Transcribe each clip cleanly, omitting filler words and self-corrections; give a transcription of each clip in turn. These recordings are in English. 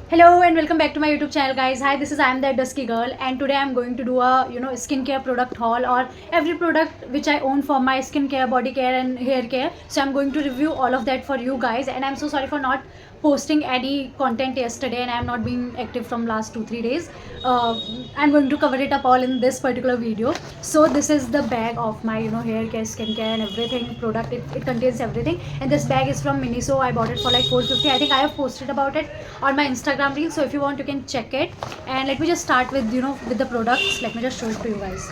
Hello and welcome back to my YouTube channel, guys. Hi, this is I am that dusky girl, and today I'm going to do a skincare product haul, or every product which I own for my skincare, body care and hair care. So I'm going to review all of that for you guys, and I'm so sorry for not posting any content yesterday, and I'm not being active from last 2-3 days. uh, I'm going to cover it up all in this particular video. So this is the bag of my hair care, skincare and everything product. It contains everything, and this bag is from Miniso. I bought it for like 450. I think I have posted about it on my Instagram reel, so if you want you can check it. And let me just start with with the products. Let me just show it to you guys.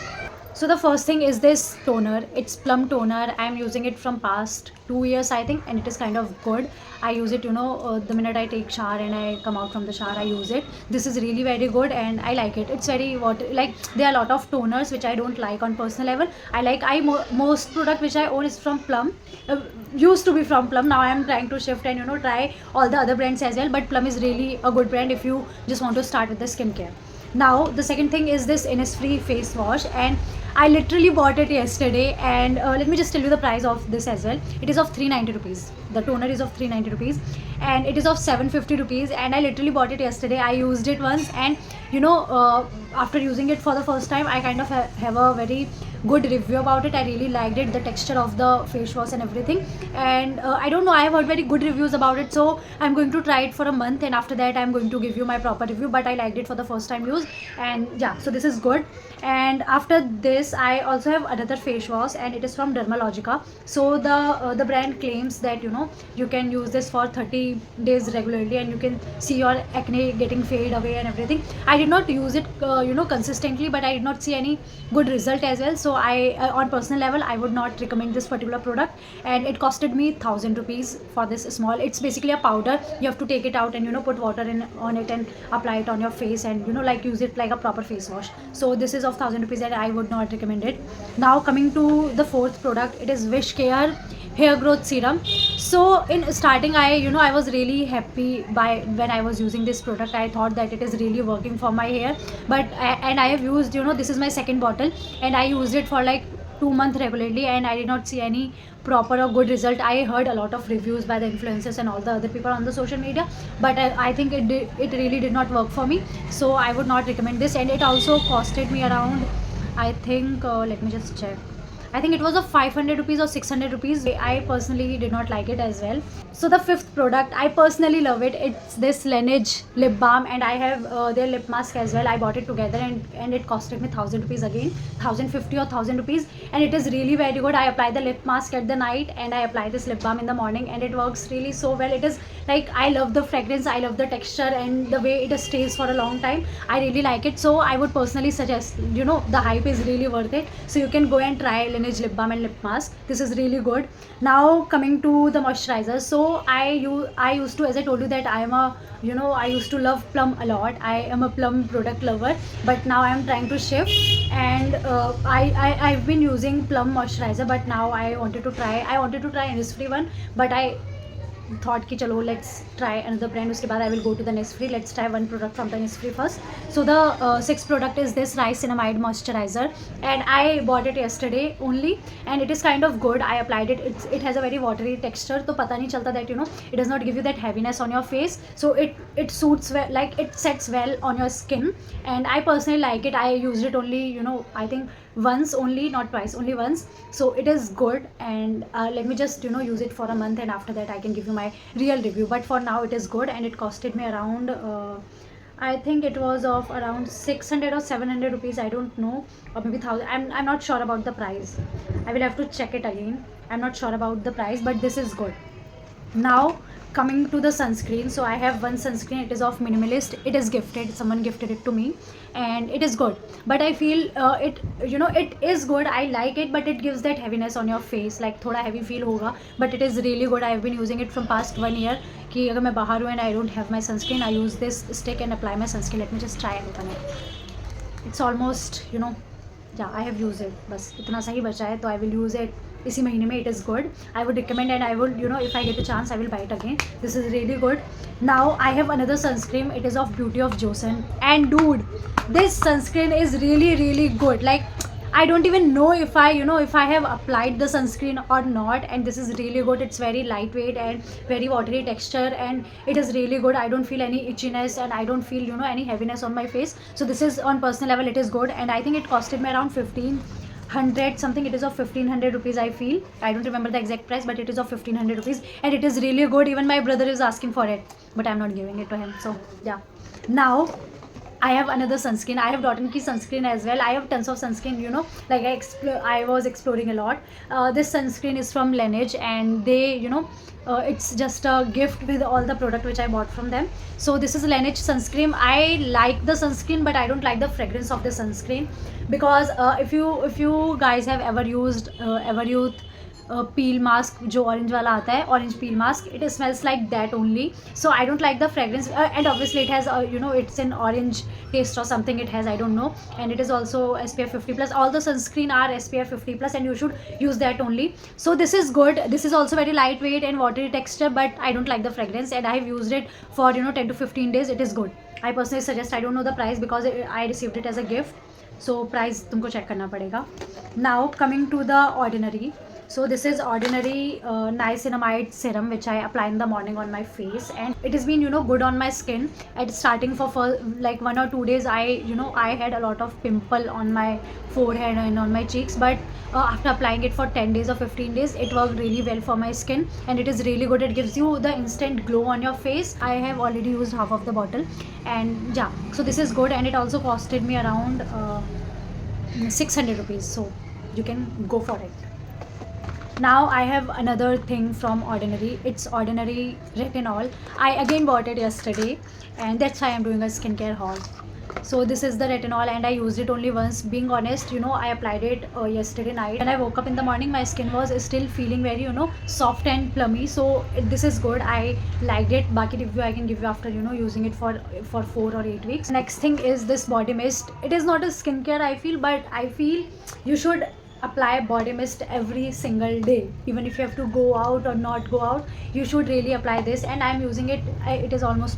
So the first thing is this toner. It's Plum toner. I'm using it from past 2 years, I think, and it is kind of good. I use it, the minute I take shower and I come out from the shower, I use it. This is really very good, and I like it. It's very like there are a lot of toners which I don't like on personal level. Most product which I own is from Plum. Used to be from Plum. Now I am trying to shift and try all the other brands as well. But Plum is really a good brand if you just want to start with the skincare. Now the second thing is this Innisfree face wash, and I literally bought it yesterday. And let me just tell you the price of this as well. It is of 390 rupees. The toner is of 390 rupees, and it is of 750 rupees. And I literally bought it yesterday. I used it once, and after using it for the first time, I kind of have a very good review about it. I really liked it, the texture of the face wash and everything. And I don't know, I have heard very good reviews about it, so I'm going to try it for a month, and after that I'm going to give you my proper review. But I liked it for the first time use, and yeah, so this is good. And after this I also have another face wash, and it is from Dermalogica. So the brand claims that you can use this for 30 days regularly, and you can see your acne getting fade away and everything. I did not use it consistently, but I did not see any good result as well. So I on personal level I would not recommend this particular product, and it costed me 1000 rupees for this small. It's basically a powder. You have to take it out and put water in on it and apply it on your face, and like use it like a proper face wash. So this is of 1000 rupees, and I would not recommend it. Now coming to the fourth product, it is Wish Care hair growth serum. So in starting I was really happy by when I was using this product. I thought that it is really working for my hair. And I have used, this is my second bottle, and I used it for like 2 months regularly, and I did not see any proper or good result. I heard a lot of reviews by the influencers and all the other people on the social media, but I think it really did not work for me. So I would not recommend this, and it also costed me around, I think, let me just check. I think it was of 500 rupees or 600 rupees. I personally did not like it as well. So the fifth product, I personally love it. It's this Laneige lip balm, and I have their lip mask as well. I bought it together, and it costed me 1000 rupees again, 1050 or 1000 rupees, and it is really very good. I apply the lip mask at the night, and I apply this lip balm in the morning, and it works really so well. It is like, I love the fragrance, I love the texture, and the way it stays for a long time. I really like it. So I would personally suggest, the hype is really worth it. So you can go and try Laneige lip balm and lip mask. This is really good. Now coming to the moisturizer. So I used to, as I told you, that I am a I used to love Plum a lot. I am a Plum product lover, but now I am trying to shift. And I've been using Plum moisturizer, but now I wanted to try Innisfree one. But I thought कि चलो let's try another brand. उसके बाद I will go to the Nesfree. Let's try one product from the Nesfree first. So the sixth product is this Niacinamide moisturizer, and I bought it yesterday only, and it is kind of good. I applied it. It has a very watery texture, तो पता नहीं चलता that it does not give you that heaviness on your face. So it suits well, like it sets well on your skin, and I personally like it. I used it only I think once only, not twice, only once. So it is good, and let me just use it for a month, and after that I can give you my real review. But for now it is good, and it costed me around I think it was of around 600 or 700 rupees. I don't know, or maybe 1000. I'm not sure about the price. I will have to check it again. I'm not sure about the price, but this is good. Now coming to the sunscreen. So I have one sunscreen. It is of Minimalist. It is gifted, someone gifted it to me, and it is good. But I feel it is good. I like it, but it gives that heaviness on your face, like thoda heavy feel hoga. But it is really good. I have been using it from past 1 year. कि अगर मैं बाहर हूँ and I don't have my sunscreen, I use this stick and apply my sunscreen. Let me just try and open it. It's almost yeah, I have used it. बस इतना सही बचा है, तो I will use it इसी महीने में. It is good. I would recommend, and I would if I get a chance I will buy it again. This is really good. Now I have another sunscreen. It is of Beauty of Joseon, and dude, this sunscreen is really good. Like, I don't even know if I have applied the sunscreen or not. And this is really good. It's very lightweight and very watery texture, and it is really good. I don't feel any itchiness, and I don't feel any heaviness on my face. So this is, on personal level, it is good. And I think it costed me around 1500 something. It is of 1500 rupees, I feel. I don't remember the exact price, but it is of 1500 rupees, and it is really good. Even my brother is asking for it, but I'm not giving it to him. So yeah. Now I have another sunscreen. I have Dot & Key sunscreen as well. I have tons of sunscreen, like I was exploring a lot. This sunscreen is from Laneige, and they, it's just a gift with all the product which I bought from them. So this is Laneige sunscreen. I like the sunscreen, but I don't like the fragrance of the sunscreen, because if you guys have ever used Everyuth peel mask, जो orange वाला आता है, orange peel mask, it smells like that only. So I don't like the fragrance, and obviously it has it's an orange taste or something it has, I don't know. And it is also SPF 50 plus. All the sunscreen are SPF 50 plus, and you should use that only. So this is good. This is also very lightweight and watery texture, but I don't like the fragrance, and I have used it for 10 to 15 days. It is good. I personally suggest. I don't know the price because I received it as a gift, so price तुमको check करना पड़ेगा. Now coming to the Ordinary. So this is Ordinary niacinamide serum, which I apply in the morning on my face, and it has been good on my skin. At starting for like 1 or 2 days, I had a lot of pimple on my forehead and on my cheeks, but after applying it for 10 days or 15 days, it worked really well for my skin, and it is really good. It gives you the instant glow on your face. I have already used half of the bottle, and yeah, so this is good. And it also costed me around 600 rupees, so you can go for it. Now I have another thing from Ordinary. It's Ordinary Retinol. I again bought it yesterday, and that's why I'm doing a skincare haul. So this is the retinol, and I used it only once. Being honest, I applied it yesterday night. When I woke up in the morning, my skin was still feeling very soft and plummy. So this is good. I liked it. Baki review I can give you after using it for 4 or 8 weeks. Next thing is this body mist. It is not a skincare, I feel, but I feel you should apply body mist every single day. Even if you have to go out or not go out, you should really apply this. And I'm using it. It is almost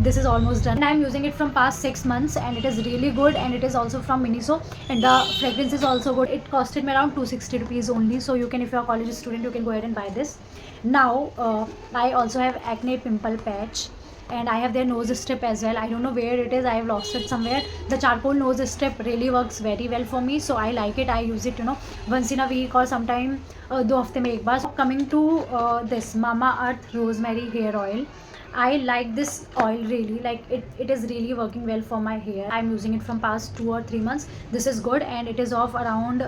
this is almost done, and I'm using it from past 6 months, and it is really good. And it is also from Miniso, and the fragrance is also good. It costed me around 260 rupees only, so you can, if you're a college student, you can go ahead and buy this. Now I also have acne pimple patch, and I have their nose strip as well. I don't know where it is. I have lost it somewhere. The charcoal nose strip really works very well for me, so I like it. I use it once in a week, or sometime 2 हफ्ते में एक बार. So coming to this Mamaearth Rosemary hair oil. I like this oil really. Like it is really working well for my hair. I'm using it from past 2 or 3 months. This is good, and it is of around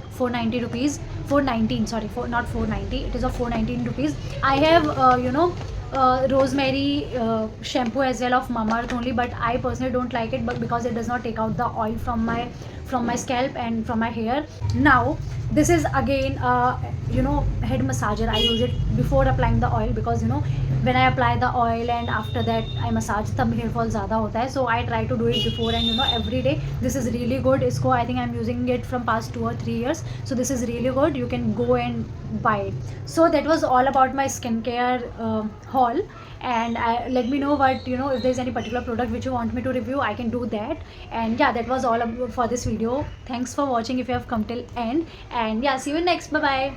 490 rupees. 419, sorry, not 490. It is of 419 rupees. I have rosemary shampoo as well of Mamaearth only, but I personally don't like it, but because it does not take out the oil from my scalp and from my hair. Now this is again head massager. I use it before applying the oil, because when I apply the oil and after that I massage, तब hair fall ज़्यादा होता है. So I try to do it before and every day. This is really good. इसको I think I'm using it from past 2 or 3 years. So this is really good. You can go and buy it. So that was all about my skincare haul. And let me know what if there's any particular product which you want me to review, I can do that. And yeah, that was all for this video. Thanks for watching if you have come till end. And yeah, see you next. Bye bye.